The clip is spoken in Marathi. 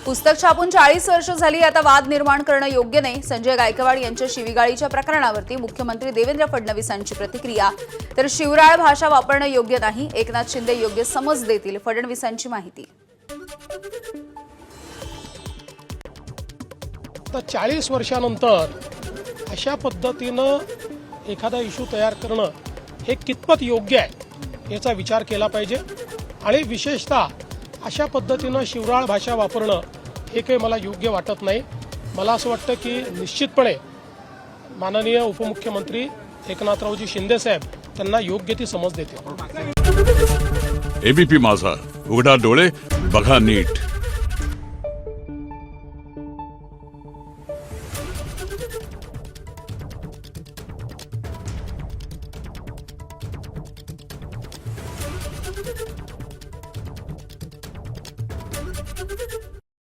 पुस्तक छापून 40 वर्ष झाली, आता वाद निर्माण करणं योग्य नाही. संजय गायकवाड यांच्या शिवीगाळीच्या प्रकरणावरती मुख्यमंत्री देवेंद्र फडणवीसांची प्रतिक्रिया. तर शिवराळ भाषा वापरणं योग्य नाही, एकनाथ शिंदे योग्य समज देतील, फडणवीसांची माहिती. तर 40 वर्षानंतर अशा पद्धतीनं एखादा इश्यू तयार करणं हे कितपत योग्य आहे याचा विचार केला पाहिजे. आणि विशेषतः अशा पद्धतीनं शिवराळ भाषा वापरणं हे काही मला योग्य वाटत नाही. मला असं वाटतं की निश्चितपणे माननीय उपमुख्यमंत्री एकनाथरावजी शिंदे साहेब त्यांना योग्य ती समज देतील. एबीपी माझा, उघडा डोळे बघा नीट.